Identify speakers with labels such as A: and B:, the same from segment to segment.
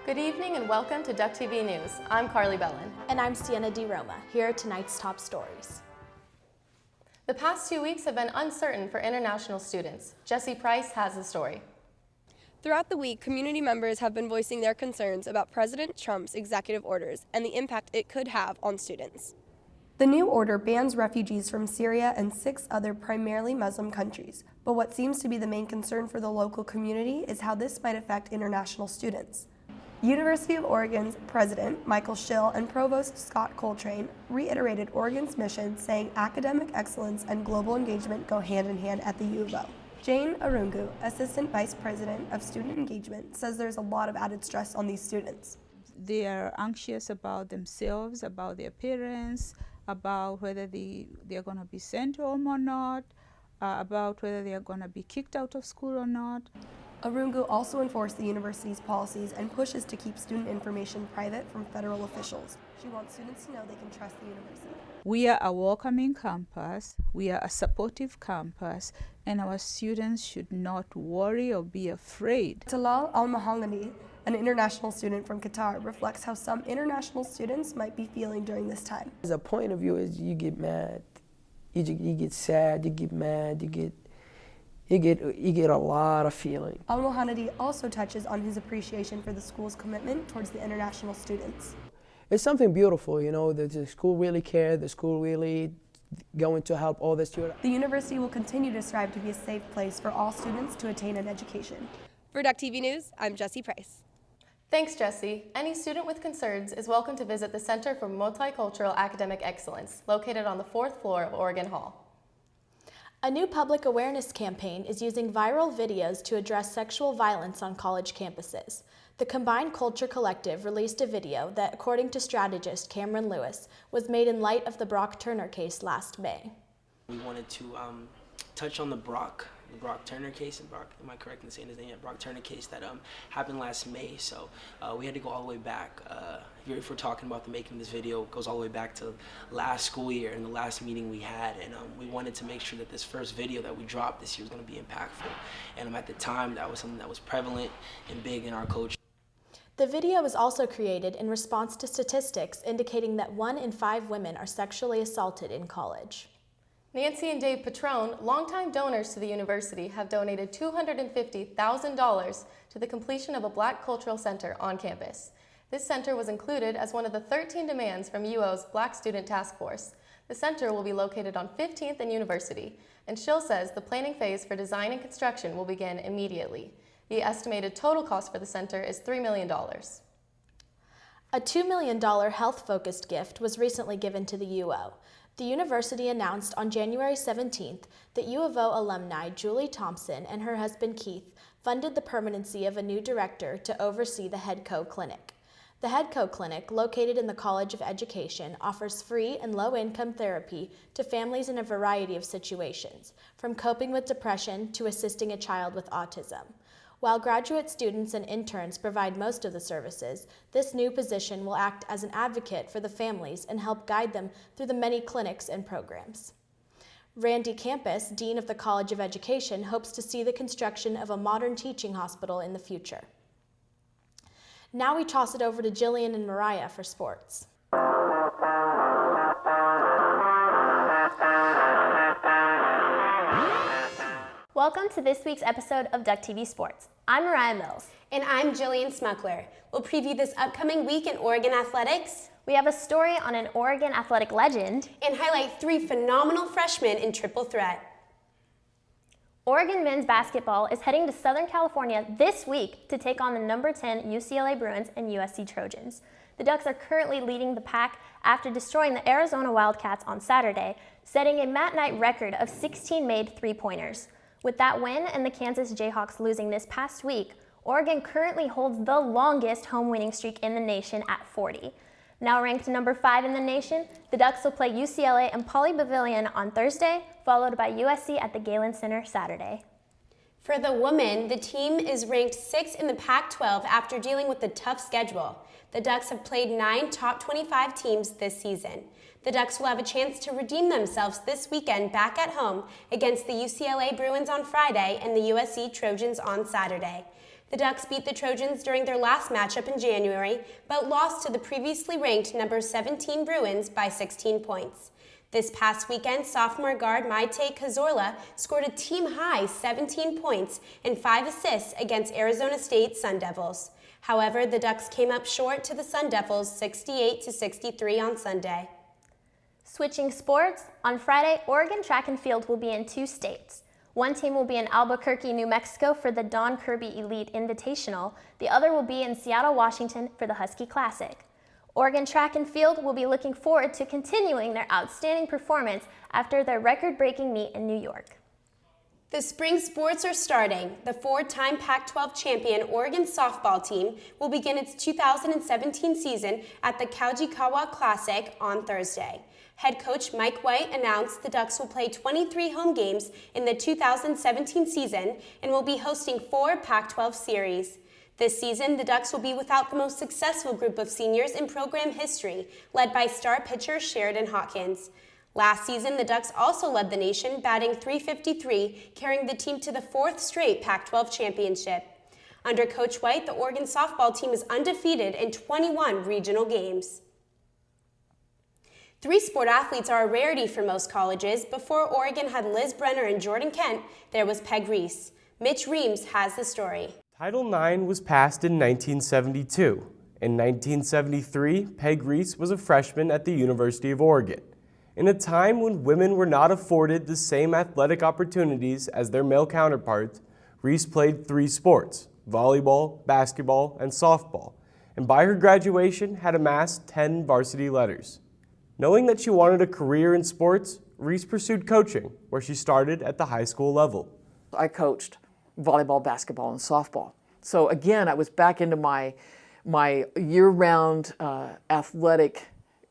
A: Good evening and welcome to Duck TV News. I'm Carly Bellin.
B: And I'm Sienna Di Roma. Here are tonight's top stories.
A: The past 2 weeks have been uncertain for international students. Jesse Price has the story.
C: Throughout the week, community members have been voicing their concerns about President Trump's executive orders and the impact it could have on students.
D: The new order bans refugees from Syria and 6 other primarily Muslim countries, but what seems to be the main concern for the local community is how this might affect international students. University of Oregon's President Michael Schill and Provost Scott Coltrane reiterated Oregon's mission, saying academic excellence and global engagement go hand in hand at the U of O. Jane Arungu, Assistant Vice President of Student Engagement, says there's a lot of added stress on these students.
E: They are anxious about themselves, about their parents, about whether they're going to be sent home or not, about whether they're going to be kicked out of school or not.
D: Arungu also enforced the university's policies and pushes to keep student information private from federal officials. She wants students to know they can trust the university.
E: We are a welcoming campus, we are a supportive campus, and our students should not worry or be afraid.
D: Talal Al-Mahangani, an international student from Qatar, reflects how some international students might be feeling during this time.
F: As a point of view is you get mad, you get sad, you get mad, you get a lot of feeling.
D: Al-Mahangani also touches on his appreciation for the school's commitment towards the international students.
F: It's something beautiful, you know, that the school really cared, the school really going to help all the students.
D: The university will continue to strive to be a safe place for all students to attain an education.
C: For Duck TV News, I'm Jessie Price.
A: Thanks, Jesse. Any student with concerns is welcome to visit the Center for Multicultural Academic Excellence, located on the 4th floor of Oregon Hall.
B: A new public awareness campaign is using viral videos to address sexual violence on college campuses. The Combined Culture Collective released a video that, according to strategist Cameron Lewis, was made in light of the Brock Turner case last May.
G: We wanted to touch on the Brock Turner case, and Brock, am I correct in saying his name? Brock Turner case that happened last May. So we had to go all the way back. If we're talking about the making of this video, it goes all the way back to last school year and the last meeting we had. And we wanted to make sure that this first video that we dropped this year was going to be impactful. And at the time, that was something that was prevalent and big in our culture.
B: The video was also created in response to statistics indicating that 1 in 5 women are sexually assaulted in college.
A: Nancy and Dave Petrone, longtime donors to the university, have donated $250,000 to the completion of a Black Cultural Center on campus. This center was included as one of the 13 demands from UO's Black Student Task Force. The center will be located on 15th and University, and Schill says the planning phase for design and construction will begin immediately. The estimated total cost for the center is $3 million.
B: A $2 million health-focused gift was recently given to the UO. The university announced on January 17th that U of O alumni Julie Thompson and her husband Keith funded the permanency of a new director to oversee the HEDCO Clinic. The HEDCO Clinic, located in the College of Education, offers free and low-income therapy to families in a variety of situations, from coping with depression to assisting a child with autism. While graduate students and interns provide most of the services, this new position will act as an advocate for the families and help guide them through the many clinics and programs. Randy Campus, Dean of the College of Education, hopes to see the construction of a modern teaching hospital in the future. Now we toss it over to Jillian and Mariah for sports.
H: Welcome to this week's episode of Duck TV Sports. I'm Mariah Mills.
I: And I'm Jillian Smuckler. We'll preview this upcoming week in Oregon athletics.
H: We have a story on an Oregon athletic legend.
I: And highlight 3 phenomenal freshmen in triple threat.
H: Oregon men's basketball is heading to Southern California this week to take on the number 10 UCLA Bruins and USC Trojans. The Ducks are currently leading the pack after destroying the Arizona Wildcats on Saturday, setting a mat-night record of 16 made three-pointers. With that win and the Kansas Jayhawks losing this past week, Oregon currently holds the longest home winning streak in the nation at 40. Now ranked number 5 in the nation, the Ducks will play UCLA and Pauley Pavilion on Thursday, followed by USC at the Galen Center Saturday.
I: For the women, the team is ranked 6th in the Pac-12 after dealing with a tough schedule. The Ducks have played 9 top 25 teams this season. The Ducks will have a chance to redeem themselves this weekend back at home against the UCLA Bruins on Friday and the USC Trojans on Saturday. The Ducks beat the Trojans during their last matchup in January, but lost to the previously ranked number 17 Bruins by 16 points. This past weekend, sophomore guard Maite Cazorla scored a team-high 17 points and 5 assists against Arizona State Sun Devils. However, the Ducks came up short to the Sun Devils 68-63 on Sunday.
H: Switching sports, on Friday, Oregon track and field will be in 2 states. One team will be in Albuquerque, New Mexico for the Don Kirby Elite Invitational. The other will be in Seattle, Washington for the Husky Classic. Oregon track and field will be looking forward to continuing their outstanding performance after their record-breaking meet in New York.
I: The spring sports are starting. The 4-time Pac-12 champion Oregon softball team will begin its 2017 season at the Kaujikawa Classic on Thursday. Head coach Mike White announced the Ducks will play 23 home games in the 2017 season and will be hosting 4 Pac-12 series. This season, the Ducks will be without the most successful group of seniors in program history, led by star pitcher Sheridan Hawkins. Last season, the Ducks also led the nation, batting .353, carrying the team to the 4th straight Pac-12 championship. Under Coach White, the Oregon softball team is undefeated in 21 regional games. 3-sport athletes are a rarity for most colleges. Before Oregon had Liz Brenner and Jordan Kent, there was Peg Reese. Mitch Reams has the story.
J: Title IX was passed in 1972. In 1973, Peg Reese was a freshman at the University of Oregon. In a time when women were not afforded the same athletic opportunities as their male counterparts, Reese played 3 sports: volleyball, basketball, and softball, and by her graduation had amassed 10 varsity letters. Knowing that she wanted a career in sports, Reese pursued coaching, where she started at the high school level.
K: I coached volleyball, basketball, and softball. So again, I was back into my year-round athletic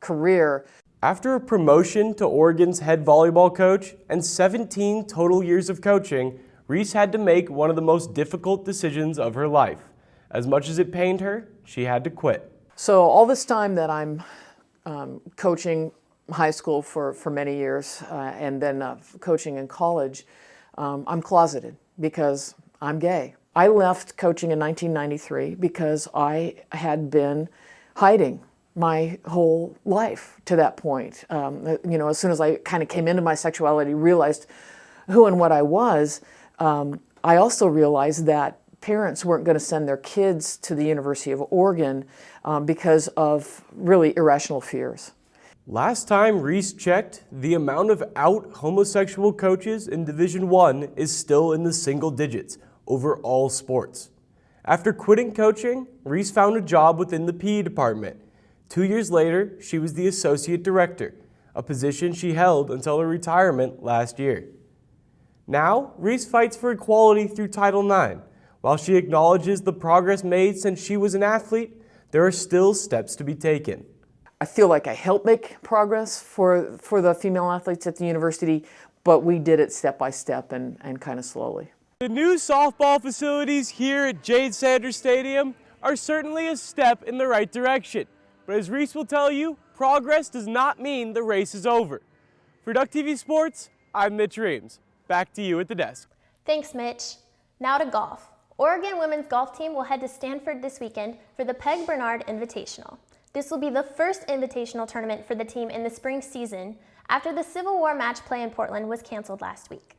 K: career.
J: After a promotion to Oregon's head volleyball coach and 17 total years of coaching, Reese had to make one of the most difficult decisions of her life. As much as it pained her, she had to quit.
K: So all this time that I'm coaching high school for many years and then coaching in college, I'm closeted because I'm gay. I left coaching in 1993 because I had been hiding my whole life to that point. As soon as I kind of came into my sexuality, realized who and what I was, I also realized that parents weren't going to send their kids to the University of Oregon because of really irrational fears.
J: Last time Reese checked, the amount of out homosexual coaches in Division I is still in the single digits over all sports. After quitting coaching, Reese found a job within the PE department. 2 years later, she was the associate director, a position she held until her retirement last year. Now, Reese fights for equality through Title IX. While she acknowledges the progress made since she was an athlete, there are still steps to be taken.
K: I feel like I helped make progress for the female athletes at the university, but we did it step by step and kind of slowly.
J: The new softball facilities here at Jade Sanders Stadium are certainly a step in the right direction. But as Reese will tell you, progress does not mean the race is over. For Duck TV Sports, I'm Mitch Reams. Back to you at the desk.
H: Thanks, Mitch. Now to golf. Oregon women's golf team will head to Stanford this weekend for the Peg Bernard Invitational. This will be the first invitational tournament for the team in the spring season after the Civil War match play in Portland was canceled last week.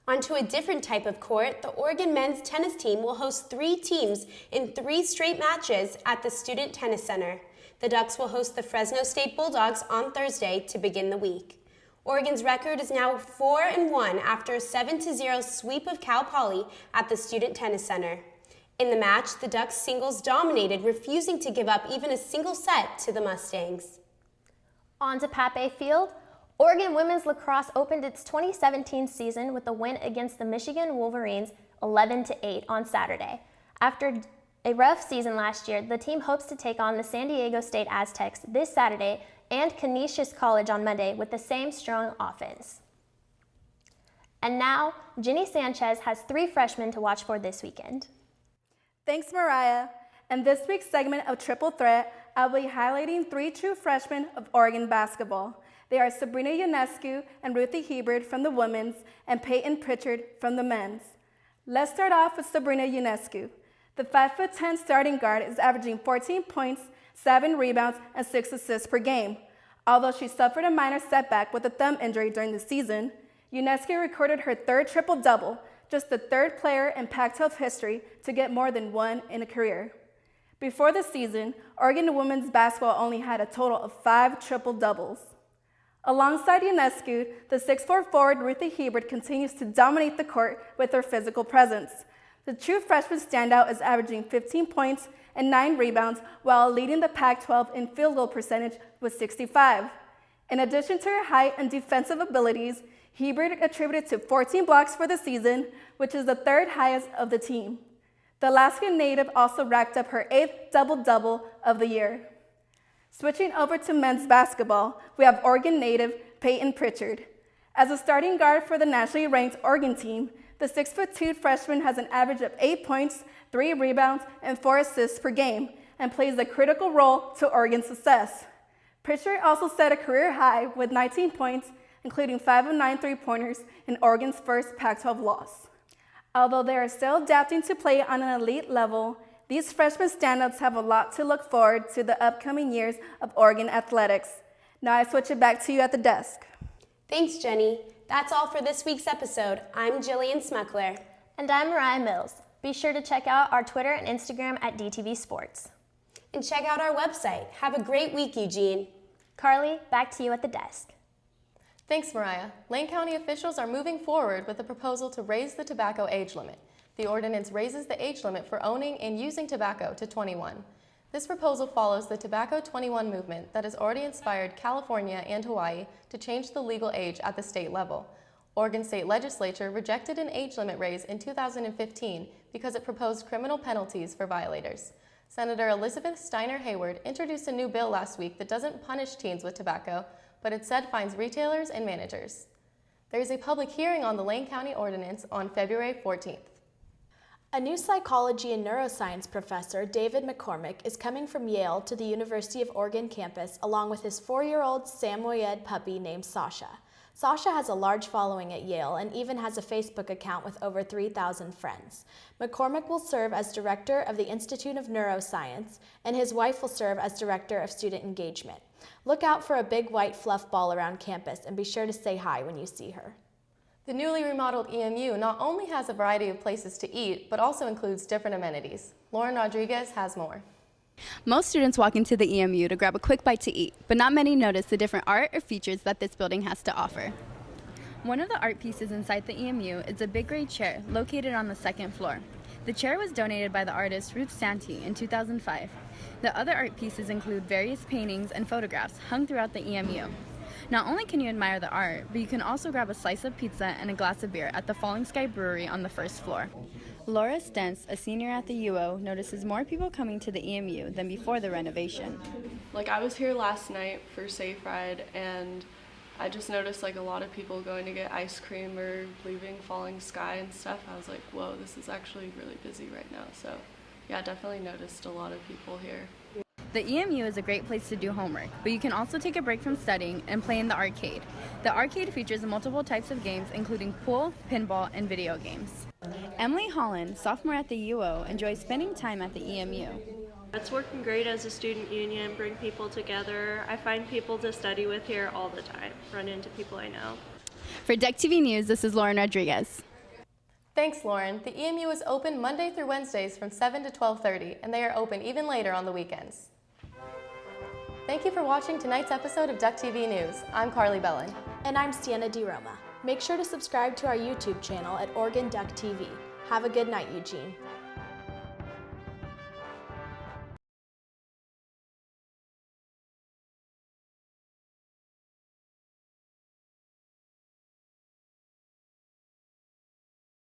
I: Onto a different type of court, the Oregon men's tennis team will host 3 teams in 3 straight matches at the Student Tennis Center. The Ducks will host the Fresno State Bulldogs on Thursday to begin the week. Oregon's record is now 4-1 after a 7-0 sweep of Cal Poly at the Student Tennis Center. In the match, the Ducks singles dominated, refusing to give up even a single set to the Mustangs.
H: On to Pape Field. Oregon women's lacrosse opened its 2017 season with a win against the Michigan Wolverines 11-8 on Saturday. After a rough season last year, the team hopes to take on the San Diego State Aztecs this Saturday and Canisius College on Monday with the same strong offense. And now, Ginny Sanchez has 3 freshmen to watch for this weekend.
L: Thanks, Mariah. In this week's segment of Triple Threat, I'll be highlighting 3 true freshmen of Oregon basketball. They are Sabrina Ionescu and Ruthie Hebert from the women's and Peyton Pritchard from the men's. Let's start off with Sabrina Ionescu. The 5'10" starting guard is averaging 14 points, 7 rebounds, and 6 assists per game. Although she suffered a minor setback with a thumb injury during the season, Ionescu recorded her third triple-double, just the third player in Pac-12 history to get more than one in a career. Before the season, Oregon women's basketball only had a total of 5 triple-doubles. Alongside Ionescu, the 6'4" forward Ruthie Hebert continues to dominate the court with her physical presence. The true freshman standout is averaging 15 points and 9 rebounds while leading the Pac-12 in field goal percentage with 65. In addition to her height and defensive abilities, Hebert attributed to 14 blocks for the season, which is the third highest of the team. The Alaska native also racked up her 8th double-double of the year. Switching over to men's basketball, we have Oregon native Peyton Pritchard. As a starting guard for the nationally ranked Oregon team, the 6'2" freshman has an average of 8 points, 3 rebounds, and 4 assists per game, and plays a critical role to Oregon's success. Pritchard also set a career high with 19 points, including 5 of 9 three-pointers in Oregon's first Pac-12 loss. Although they are still adapting to play on an elite level, these freshman standouts have a lot to look forward to the upcoming years of Oregon athletics. Now I switch it back to you at the desk.
I: Thanks, Jenny. That's all for this week's episode. I'm Jillian Smuckler.
H: And I'm Mariah Mills. Be sure to check out our Twitter and Instagram at DTV Sports.
I: And check out our website. Have a great week, Eugene.
H: Carly, back to you at the desk.
A: Thanks, Mariah. Lane County officials are moving forward with a proposal to raise the tobacco age limit. The ordinance raises the age limit for owning and using tobacco to 21. This proposal follows the Tobacco 21 movement that has already inspired California and Hawaii to change the legal age at the state level. Oregon State Legislature rejected an age limit raise in 2015 because it proposed criminal penalties for violators. Senator Elizabeth Steiner Hayward introduced a new bill last week that doesn't punish teens with tobacco, but instead fines retailers and managers. There is a public hearing on the Lane County ordinance on February 14th.
B: A new psychology and neuroscience professor, David McCormick, is coming from Yale to the University of Oregon campus along with his 4-year-old Samoyed puppy named Sasha. Sasha has a large following at Yale and even has a Facebook account with over 3,000 friends. McCormick will serve as director of the Institute of Neuroscience, and his wife will serve as director of student engagement. Look out for a big white fluff ball around campus and be sure to say hi when you see her.
A: The newly remodeled EMU not only has a variety of places to eat, but also includes different amenities. Lauren Rodriguez has more.
M: Most students walk into the EMU to grab a quick bite to eat, but not many notice the different art or features that this building has to offer. One of the art pieces inside the EMU is a big gray chair located on the 2nd floor. The chair was donated by the artist Ruth Santee in 2005. The other art pieces include various paintings and photographs hung throughout the EMU. Not only can you admire the art, but you can also grab a slice of pizza and a glass of beer at the Falling Sky Brewery on the 1st floor. Laura Stentz, a senior at the UO, notices more people coming to the EMU than before the renovation.
N: I was here last night for Safe Ride, and I just noticed a lot of people going to get ice cream or leaving Falling Sky and stuff. I was like, whoa, this is actually really busy right now. So yeah, definitely noticed a lot of people here.
M: The EMU is a great place to do homework, but you can also take a break from studying and play in the arcade. The arcade features multiple types of games, including pool, pinball, and video games. Emily Holland, sophomore at the UO, enjoys spending time at the EMU.
O: It's working great as a student union, bring people together. I find people to study with here all the time, run into people I know.
M: For Deck TV News, this is Lauren Rodriguez.
A: Thanks, Lauren. The EMU is open Monday through Wednesdays from 7 to 12:30, and they are open even later on the weekends. Thank you for watching tonight's episode of Duck TV News. I'm Carly Bellin.
B: And I'm Sienna DeRoma. Make sure to subscribe to our YouTube channel at Oregon Duck TV. Have a good night, Eugene.